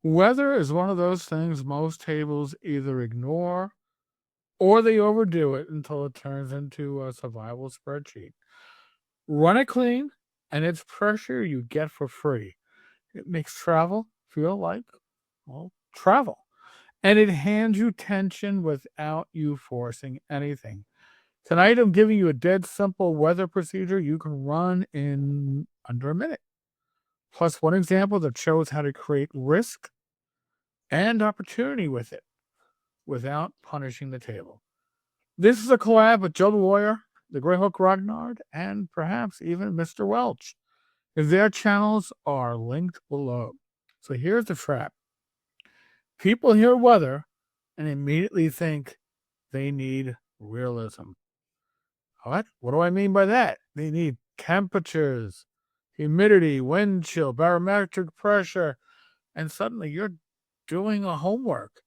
Weather is one of those things most tables either ignore or they overdo it until it turns into a survival spreadsheet. Run it clean, and it's pressure you get for free. It makes travel feel like, well, travel. And it hands you tension without you forcing anything. Tonight, I'm giving you a dead simple weather procedure you can run in under a minute. Plus, one example that shows how to create risk and opportunity with it without punishing the table. This is a collab with Joe the Warrior, the Greyhawk Grognard, and perhaps even Mr. Welch. Their channels are linked below. So here's the trap. People hear weather and immediately think they need realism. What? What do I mean by that? They need temperatures, humidity, wind chill, barometric pressure, and suddenly you're doing a homework.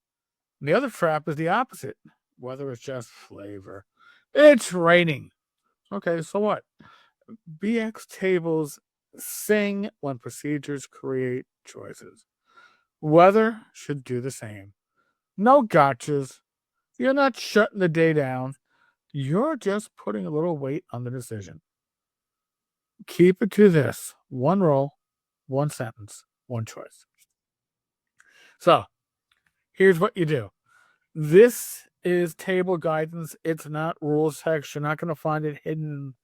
And the other trap is the opposite. Weather is just flavor. It's raining. Okay, so what? BX tables sing when procedures create choices. Weather should do the same. No gotchas. You're not shutting the day down. You're just putting a little weight on the decision. Keep it to this: one roll, one sentence, one choice. So, here's what you do. This is table guidance. It's not rules text. You're not going to find it hidden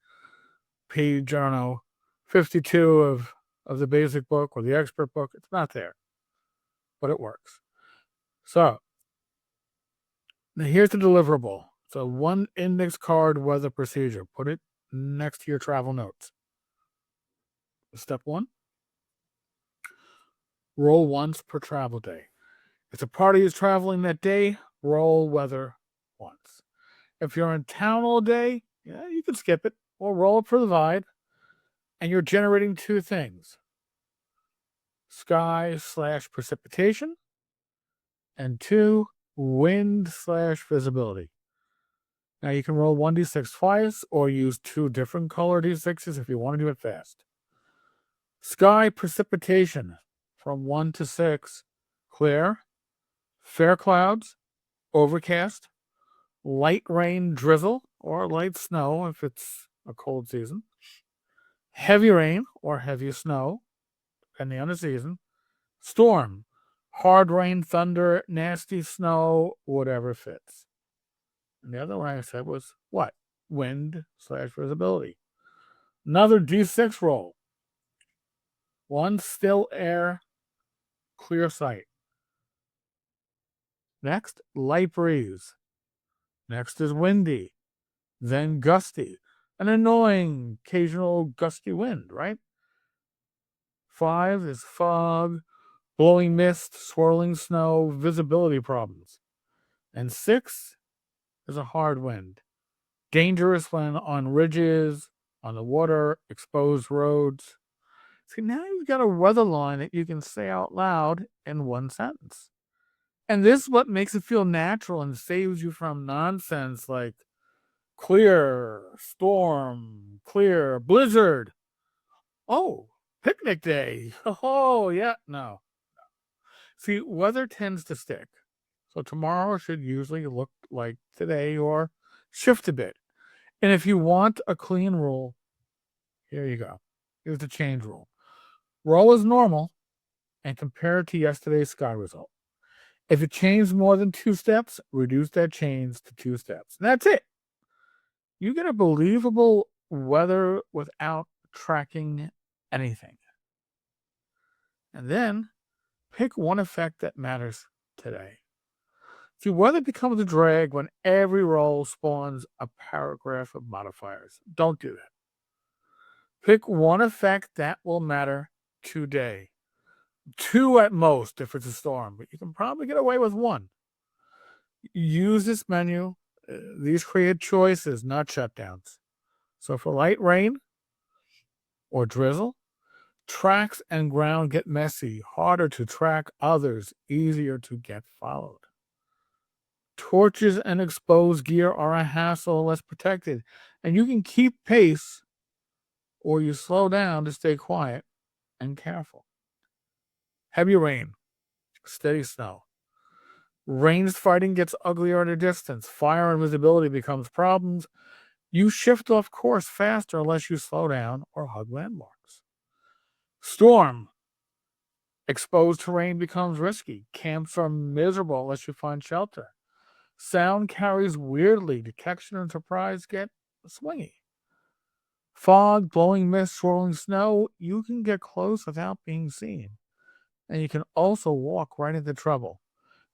page, I don't know, 52 of the basic book or the expert book. It's not there, but it works. So, now here's the deliverable. So, one index card weather procedure. Put it next to your travel notes. Step one, roll once per travel day. If the party is traveling that day, roll weather once. If you're in town all day, yeah, you can skip it or roll it for the vibe. And you're generating two things: sky/precipitation, and two, wind/visibility. Now you can roll 1d6 twice or use two different color d6s if you want to do it fast. Sky precipitation from 1 to 6: clear, fair clouds, overcast, light rain, drizzle, or light snow if it's a cold season, heavy rain or heavy snow, depending on the season, storm, hard rain, thunder, nasty snow, whatever fits. And the other one I said was what? Wind/visibility. Another d6 roll. One, still air, clear sight. Next, light breeze. Next is windy. Then gusty. An annoying, occasional gusty wind, right? 5 is fog, blowing mist, swirling snow, visibility problems. And 6 is a hard wind. Dangerous when on ridges, on the water, exposed roads. See, now you've got a weather line that you can say out loud in one sentence. And this is what makes it feel natural and saves you from nonsense like clear, storm, clear, blizzard. Oh, picnic day. Oh, yeah, no. See, weather tends to stick. So tomorrow should usually look like today or shift a bit. And if you want a clean rule, here you go. Here's the change rule. Roll as normal and compare it to yesterday's sky result. If it changed more than 2 steps, reduce that change to 2 steps. And that's it. You get a believable weather without tracking anything. And then pick one effect that matters today. See, weather becomes a drag when every roll spawns a paragraph of modifiers. Don't do that. Pick one effect that will matter today. 2 at most if it's a storm, but you can probably get away with 1. Use this menu. These create choices, not shutdowns. So for light rain or drizzle, tracks and ground get messy, harder to track others, easier to get followed. Torches and exposed gear are a hassle, less protected, and you can keep pace or you slow down to stay quiet and careful. Heavy rain, steady snow. Ranged fighting gets uglier at a distance. Fire and visibility becomes problems. You shift off course faster unless you slow down or hug landmarks. Storm. Exposed terrain becomes risky. Camps are miserable unless you find shelter. Sound carries weirdly. Detection and surprise get swingy. Fog, blowing mist, swirling snow, you can get close without being seen. And you can also walk right into trouble.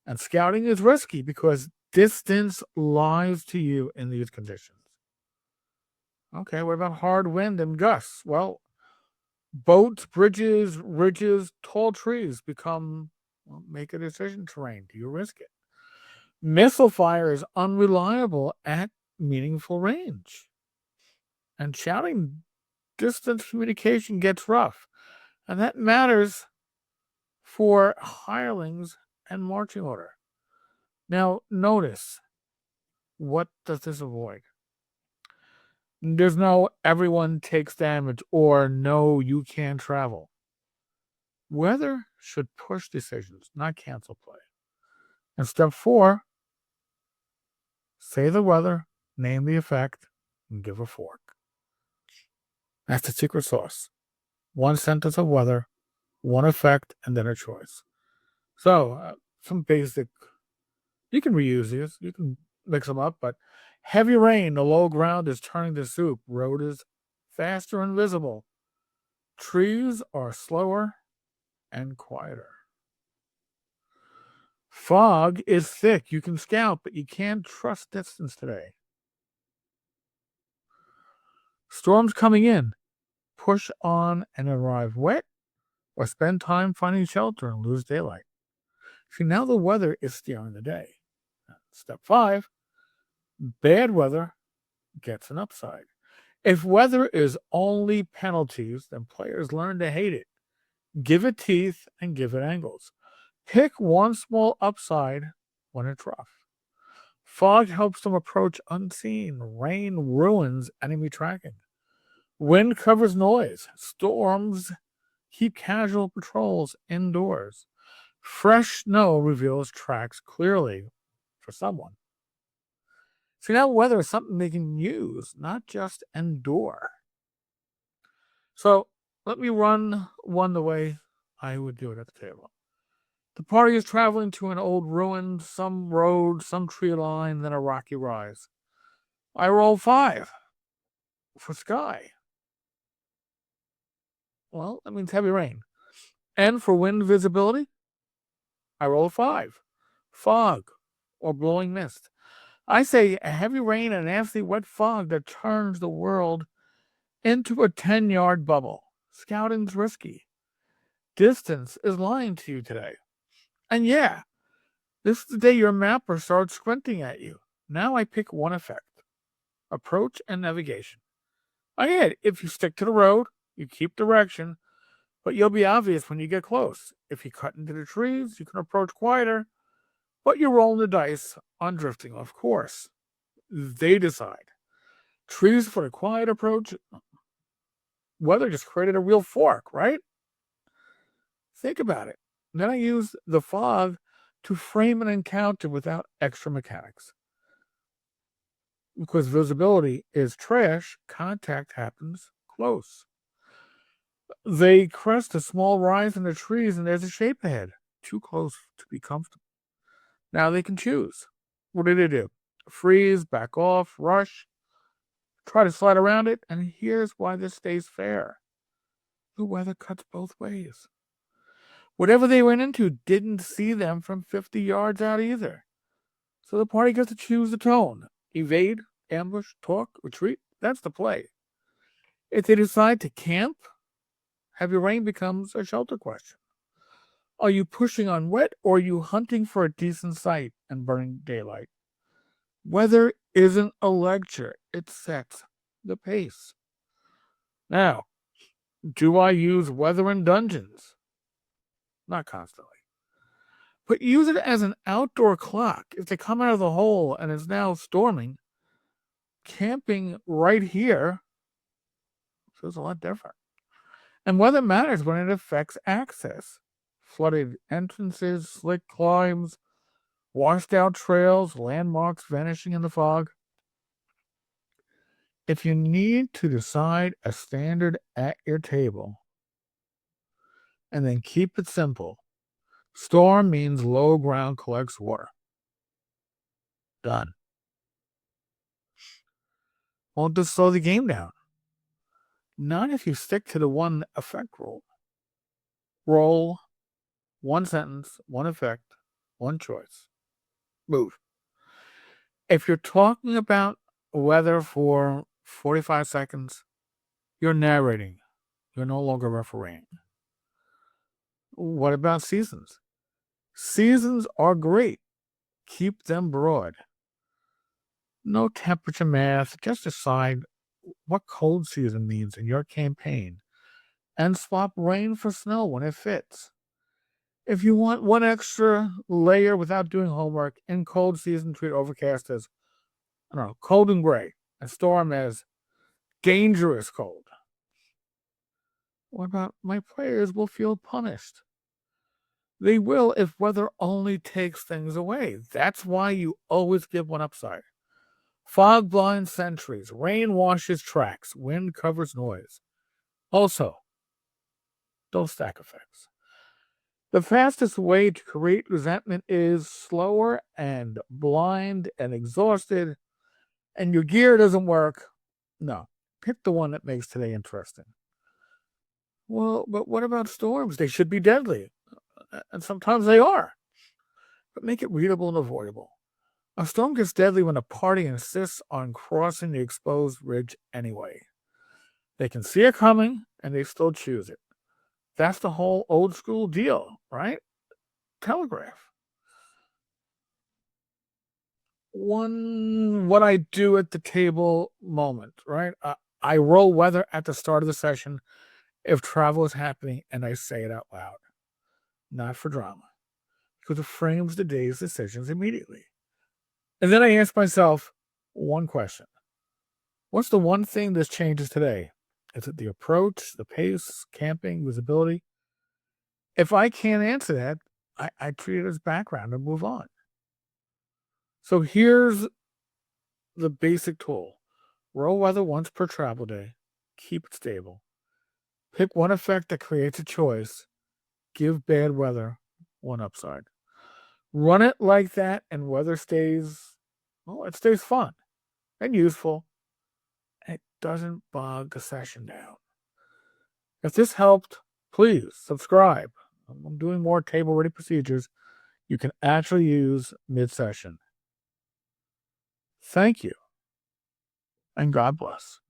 And scouting is risky because distance lies to you in these conditions. Okay, what about hard wind and gusts? Well, boats, bridges, ridges, tall trees make a decision terrain. Do you risk it? Missile fire is unreliable at meaningful range. And shouting distance communication gets rough. And that matters for hirelings and marching order. Now, notice, what does this avoid? There's no everyone takes damage or no, you can't travel. Weather should push decisions, not cancel play. And step 4, say the weather, name the effect, and give a fork. That's the secret sauce. One sentence of weather, one effect, and then a choice. So, some basic, you can reuse these, you can mix them up, but heavy rain, the low ground is turning to soup, road is faster and visible, trees are slower and quieter. Fog is thick, you can scout, but you can't trust distance today. Storms coming in, push on and arrive wet, or spend time finding shelter and lose daylight. See, now the weather is steering the day. Step 5, bad weather gets an upside. If weather is only penalties, then players learn to hate it. Give it teeth and give it angles. Pick one small upside when it's rough. Fog helps them approach unseen. Rain ruins enemy tracking. Wind covers noise. Storms keep casual patrols indoors. Fresh snow reveals tracks clearly for someone. See, now weather is something they can use, not just endure. So let me run one the way I would do it at the table. The party is traveling to an old ruin, some road, some tree line, then a rocky rise. I roll 5 for sky. Well, that means heavy rain. And for wind visibility, I roll 5. Fog or blowing mist. I say a heavy rain and nasty wet fog that turns the world into a 10-yard bubble. Scouting's risky. Distance is lying to you today. And yeah, this is the day your mapper starts squinting at you. Now I pick one effect. Approach and navigation. Again, if you stick to the road, you keep direction, but you'll be obvious when you get close. If you cut into the trees, you can approach quieter, but you're rolling the dice on drifting off course. They decide. Trees for the quiet approach. Weather just created a real fork, right? Think about it. Then I use the fog to frame an encounter without extra mechanics. Because visibility is trash, contact happens close. They crest a small rise in the trees and there's a shape ahead. Too close to be comfortable. Now they can choose. What do they do? Freeze, back off, rush, try to slide around it, and here's why this stays fair. The weather cuts both ways. Whatever they went into didn't see them from 50 yards out either. So the party gets to choose the tone. Evade, ambush, talk, retreat. That's the play. If they decide to camp, heavy rain becomes a shelter question. Are you pushing on wet or are you hunting for a decent site and burning daylight? Weather isn't a lecture. It sets the pace. Now, do I use weather in dungeons? Not constantly. But use it as an outdoor clock. If they come out of the hole and it's now storming, camping right here feels a lot different. And weather matters when it affects access. flooded entrances, slick climbs, washed out trails, landmarks vanishing in the fog. If you need to decide a standard at your table and then keep it simple, storm means low ground collects water. Done. Won't just slow the game down. Not if you stick to the one effect rule. Roll, one sentence, one effect, one choice. Move. If you're talking about weather for 45 seconds, you're narrating. You're no longer refereeing. What about seasons? Seasons are great. Keep them broad. No temperature math. Just decide what cold season means in your campaign and swap rain for snow when it fits. If you want one extra layer without doing homework, in cold season, treat overcast as, cold and gray, and storm as dangerous cold. What about my players will feel punished? They will if weather only takes things away. That's why you always give one upside. Fog blinds sentries, rain washes tracks, wind covers noise. Also, don't stack effects. The fastest way to create resentment is slower and blind and exhausted, and your gear doesn't work. No, pick the one that makes today interesting. Well, but what about storms? They should be deadly, and sometimes they are. But make it readable and avoidable. A storm gets deadly when a party insists on crossing the exposed ridge anyway. They can see it coming, and they still choose it. That's the whole old school deal, right? Telegraph. What I do at the table moment, right? I roll weather at the start of the session if travel is happening, and I say it out loud. Not for drama, because it frames the day's decisions immediately. And then I ask myself one question. What's the one thing this changes today? Is it the approach, the pace, camping, visibility? If I can't answer that, I treat it as background and move on. So here's the basic tool. Roll weather once per travel day. Keep it stable. Pick one effect that creates a choice. Give bad weather one upside. Run it like that, and weather stays, it stays fun and useful. And it doesn't bog the session down. If this helped, please subscribe. I'm doing more table-ready procedures you can actually use mid-session. Thank you, and God bless.